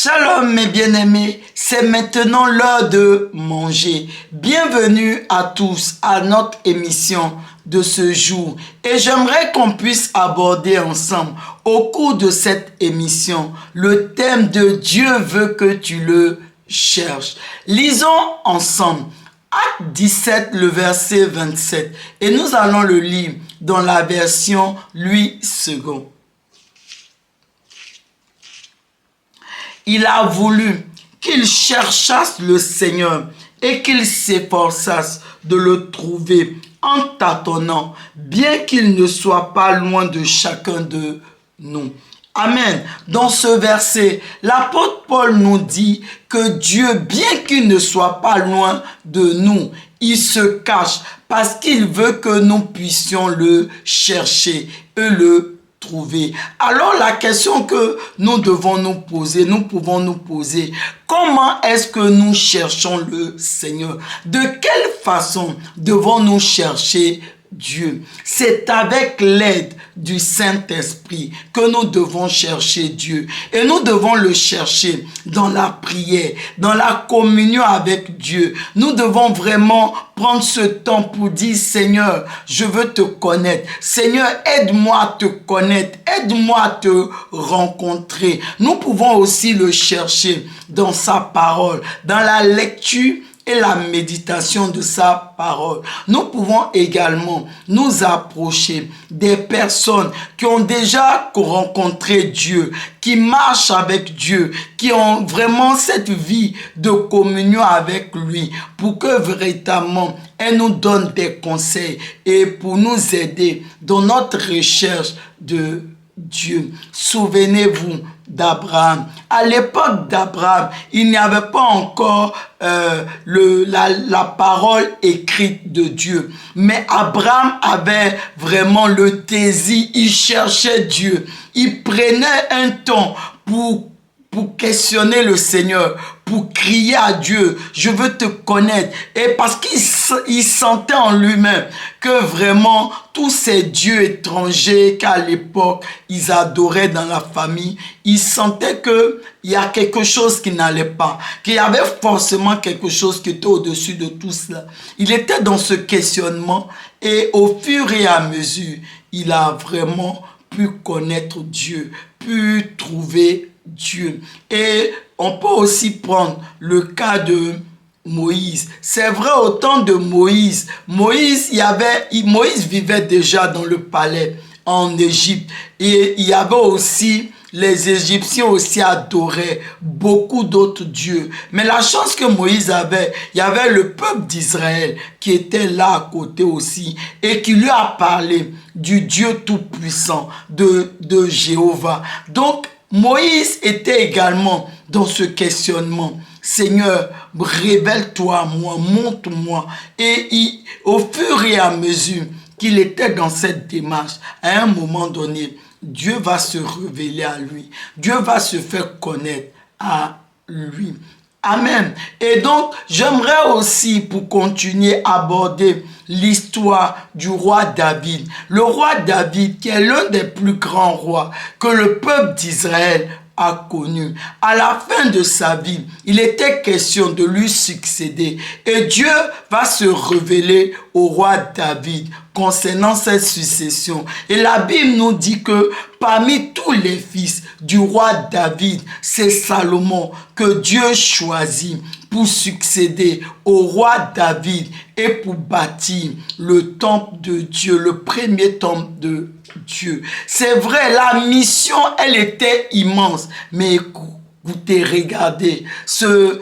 Shalom mes bien-aimés, c'est maintenant l'heure de manger. Bienvenue à tous à notre émission de ce jour. Et j'aimerais qu'on puisse aborder ensemble au cours de cette émission le thème de Dieu veut que tu le cherches. Lisons ensemble Acte 17, le verset 27. Et nous allons le lire dans la version Louis II. Il a voulu qu'ils cherchassent le Seigneur et qu'ils s'efforçassent de le trouver en tâtonnant, bien qu'il ne soit pas loin de chacun de nous. Amen. Dans ce verset, l'apôtre Paul nous dit que Dieu, bien qu'il ne soit pas loin de nous, il se cache parce qu'il veut que nous puissions le chercher et le trouver. Alors la question que nous devons nous poser, nous pouvons nous poser, comment est-ce que nous cherchons le Seigneur? De quelle façon devons-nous chercher Dieu? C'est avec l'aide du Saint-Esprit que nous devons chercher Dieu. Et nous devons le chercher dans la prière, dans la communion avec Dieu. Nous devons vraiment prendre ce temps pour dire, Seigneur, je veux te connaître. Seigneur, aide-moi à te connaître. Aide-moi à te rencontrer. Nous pouvons aussi le chercher dans sa parole, dans la lecture et la méditation de sa parole. Nous pouvons également nous approcher des personnes qui ont déjà rencontré Dieu, qui marchent avec Dieu, qui ont vraiment cette vie de communion avec lui, pour que véritablement elle nous donne des conseils et pour nous aider dans notre recherche de Dieu. Souvenez-vous d'Abraham. À l'époque d'Abraham, il n'y avait pas encore la parole écrite de Dieu. Mais Abraham avait vraiment le désir, il cherchait Dieu. Il prenait un temps pour questionner le Seigneur, pour crier à Dieu, je veux te connaître. Et parce qu'il sentait en lui-même que vraiment tous ces dieux étrangers qu'à l'époque ils adoraient dans la famille, il sentait qu'il y a quelque chose qui n'allait pas, qu'il y avait forcément quelque chose qui était au-dessus de tout cela. Il était dans ce questionnement et au fur et à mesure, il a vraiment pu connaître Dieu, pu trouver Dieu. Et on peut aussi prendre le cas de Moïse. C'est vrai, au temps de Moïse, Moïse vivait déjà dans le palais en Égypte. Et il y avait aussi, les Égyptiens aussi adoraient beaucoup d'autres dieux. Mais la chance que Moïse avait, il y avait le peuple d'Israël qui était là à côté aussi et qui lui a parlé du Dieu tout-puissant, de Jéhovah. Donc, Moïse était également dans ce questionnement. Seigneur, révèle-toi à moi, montre-moi. Et au fur et à mesure qu'il était dans cette démarche, à un moment donné, Dieu va se révéler à lui. Dieu va se faire connaître à lui. Amen. Et donc, j'aimerais aussi, pour continuer, aborder l'histoire du roi David. Le roi David, qui est l'un des plus grands rois que le peuple d'Israël a connu. À la fin de sa vie, il était question de lui succéder. Et Dieu va se révéler au roi David concernant cette succession. Et la Bible nous dit que parmi tous les fils du roi David, c'est Salomon que Dieu choisit pour succéder au roi David et pour bâtir le temple de Dieu, le premier temple de Dieu. C'est vrai, la mission, elle était immense, mais écoutez, regardez, ce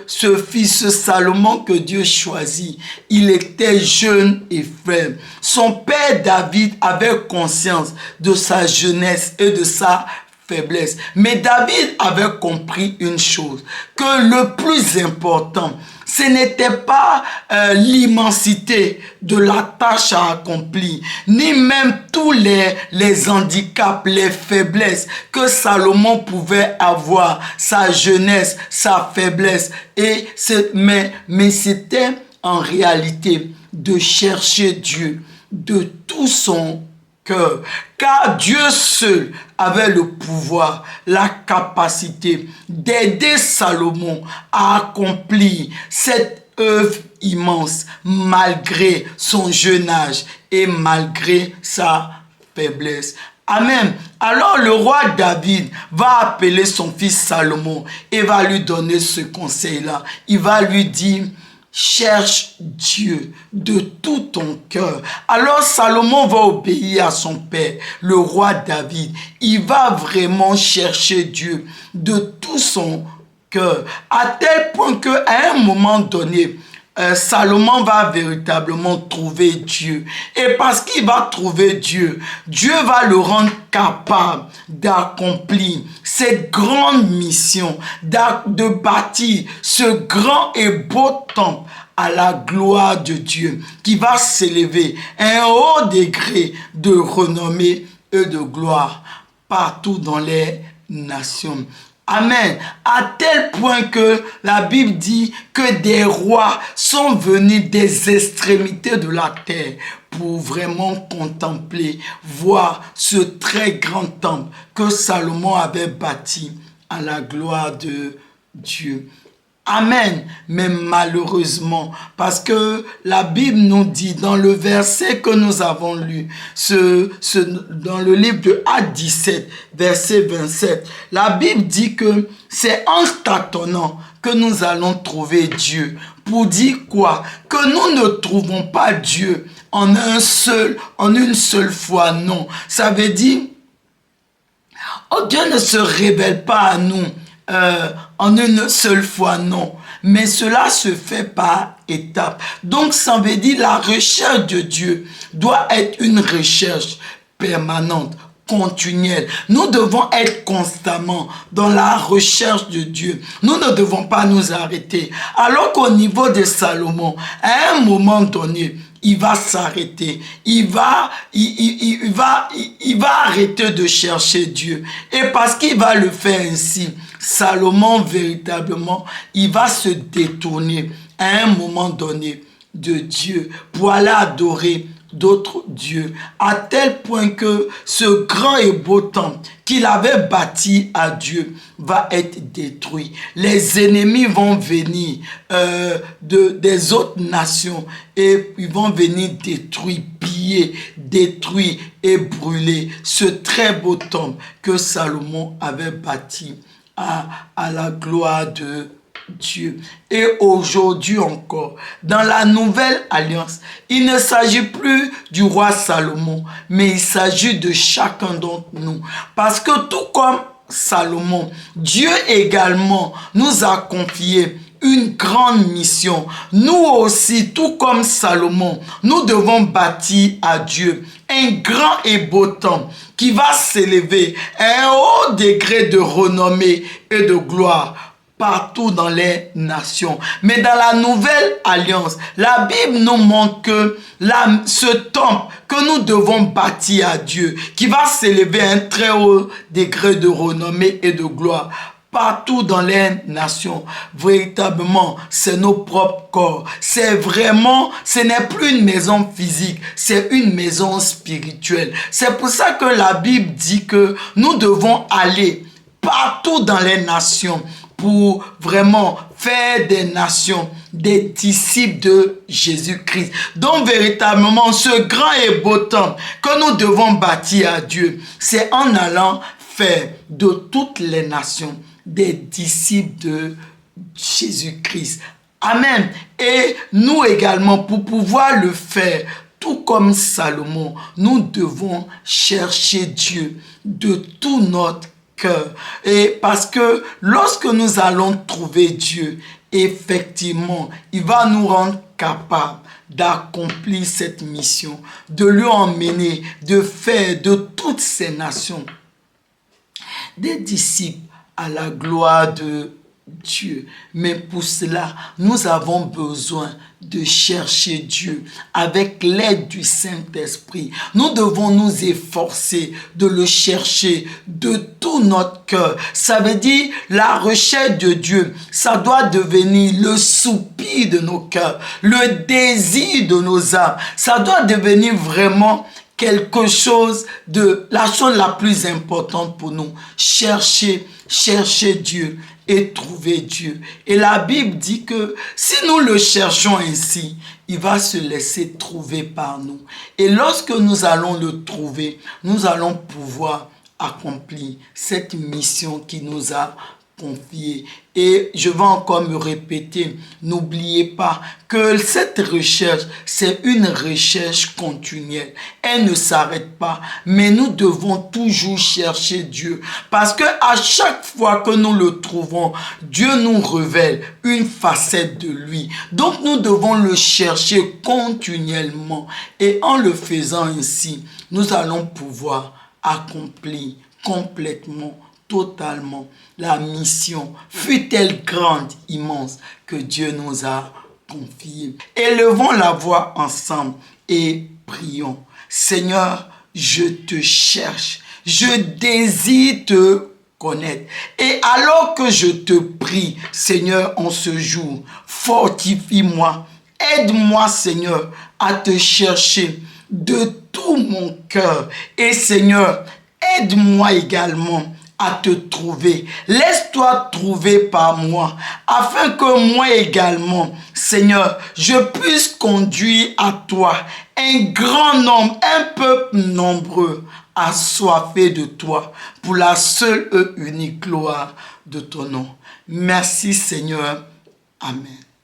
fils Salomon que Dieu choisit, il était jeune et faible. Son père David avait conscience de sa jeunesse et de sa faiblesse. Mais David avait compris une chose, que le plus important, ce n'était pas l'immensité de la tâche à accomplir, ni même tous les handicaps, les faiblesses que Salomon pouvait avoir, sa jeunesse, sa faiblesse, mais c'était en réalité de chercher Dieu de tout son cœur, car Dieu seul avait le pouvoir, la capacité d'aider Salomon à accomplir cette œuvre immense malgré son jeune âge et malgré sa faiblesse. Amen. Alors le roi David va appeler son fils Salomon et va lui donner ce conseil-là. Il va lui dire: cherche Dieu de tout ton cœur. Alors Salomon va obéir à son père, le roi David. Il va vraiment chercher Dieu de tout son cœur, à tel point qu'à un moment donné, Salomon va véritablement trouver Dieu. Et parce qu'il va trouver Dieu, Dieu va le rendre capable d'accomplir cette grande mission, de bâtir ce grand et beau temple à la gloire de Dieu, qui va s'élever à un haut degré de renommée et de gloire partout dans les nations. Amen. À tel point que la Bible dit que des rois sont venus des extrémités de la terre pour vraiment contempler, voir ce très grand temple que Salomon avait bâti à la gloire de Dieu. Amen. Mais malheureusement, parce que la Bible nous dit dans le verset que nous avons lu, dans le livre de Actes 17, verset 27, la Bible dit que c'est en tâtonnant que nous allons trouver Dieu. Pour dire quoi? Que nous ne trouvons pas Dieu en une seule fois, non. Ça veut dire, oh, Dieu ne se révèle pas à nous en une seule fois, non. Mais cela se fait par étapes. Donc, ça veut dire la recherche de Dieu doit être une recherche permanente, continuelle. Nous devons être constamment dans la recherche de Dieu. Nous ne devons pas nous arrêter. Alors qu'au niveau de Salomon, à un moment donné, il va s'arrêter. Il va arrêter de chercher Dieu. Et parce qu'il va le faire ainsi, Salomon, véritablement, il va se détourner à un moment donné de Dieu pour aller adorer d'autres dieux, à tel point que ce grand et beau temple qu'il avait bâti à Dieu va être détruit. Les ennemis vont venir des autres nations et ils vont venir détruire, piller, détruire et brûler ce très beau temple que Salomon avait bâti à la gloire de Dieu. Et aujourd'hui encore, dans la nouvelle alliance, il ne s'agit plus du roi Salomon, mais il s'agit de chacun d'entre nous. Parce que tout comme Salomon, Dieu également nous a confié une grande mission. Nous aussi, tout comme Salomon, nous devons bâtir à Dieu un grand et beau temple qui va s'élever à un haut degré de renommée et de gloire partout dans les nations. Mais dans la nouvelle alliance, la Bible nous montre que ce temple que nous devons bâtir à Dieu, qui va s'élever à un très haut degré de renommée et de gloire, partout dans les nations, véritablement, c'est nos propres corps. C'est vraiment, ce n'est plus une maison physique, c'est une maison spirituelle. C'est pour ça que la Bible dit que nous devons aller partout dans les nations pour vraiment faire des nations des disciples de Jésus-Christ. Donc véritablement, ce grand et beau temple que nous devons bâtir à Dieu, c'est en allant faire de toutes les nations des disciples de Jésus-Christ. Amen. Et nous également, pour pouvoir le faire, tout comme Salomon, nous devons chercher Dieu de tout notre cœur. Et parce que lorsque nous allons trouver Dieu, effectivement, il va nous rendre capables d'accomplir cette mission, de lui emmener, de faire de toutes ces nations des disciples à la gloire de Dieu. Mais pour cela, nous avons besoin de chercher Dieu avec l'aide du Saint-Esprit. Nous devons nous efforcer de le chercher de tout notre cœur. Ça veut dire la recherche de Dieu. Ça doit devenir le soupir de nos cœurs, le désir de nos âmes. Ça doit devenir vraiment quelque chose de la chose la plus importante pour nous. Chercher Dieu et trouver Dieu. Et la Bible dit que si nous le cherchons ainsi, il va se laisser trouver par nous. Et lorsque nous allons le trouver, nous allons pouvoir accomplir cette mission qui nous a confiée. Et je vais encore me répéter, n'oubliez pas que cette recherche, c'est une recherche continuelle. Elle ne s'arrête pas, mais nous devons toujours chercher Dieu. Parce que à chaque fois que nous le trouvons, Dieu nous révèle une facette de lui. Donc nous devons le chercher continuellement. Et en le faisant ainsi, nous allons pouvoir accomplir complètement, totalement la mission, fut-elle grande, immense, que Dieu nous a confiée. Élevons la voix ensemble et prions. Seigneur, je te cherche, je désire te connaître. Et alors que je te prie, Seigneur, en ce jour, fortifie-moi, aide-moi, Seigneur, à te chercher de tout mon cœur. Et Seigneur, aide-moi également à te trouver. Laisse-toi trouver par moi, afin que moi également, Seigneur, je puisse conduire à toi un grand nombre, un peuple nombreux, assoiffé de toi, pour la seule et unique gloire de ton nom. Merci Seigneur. Amen.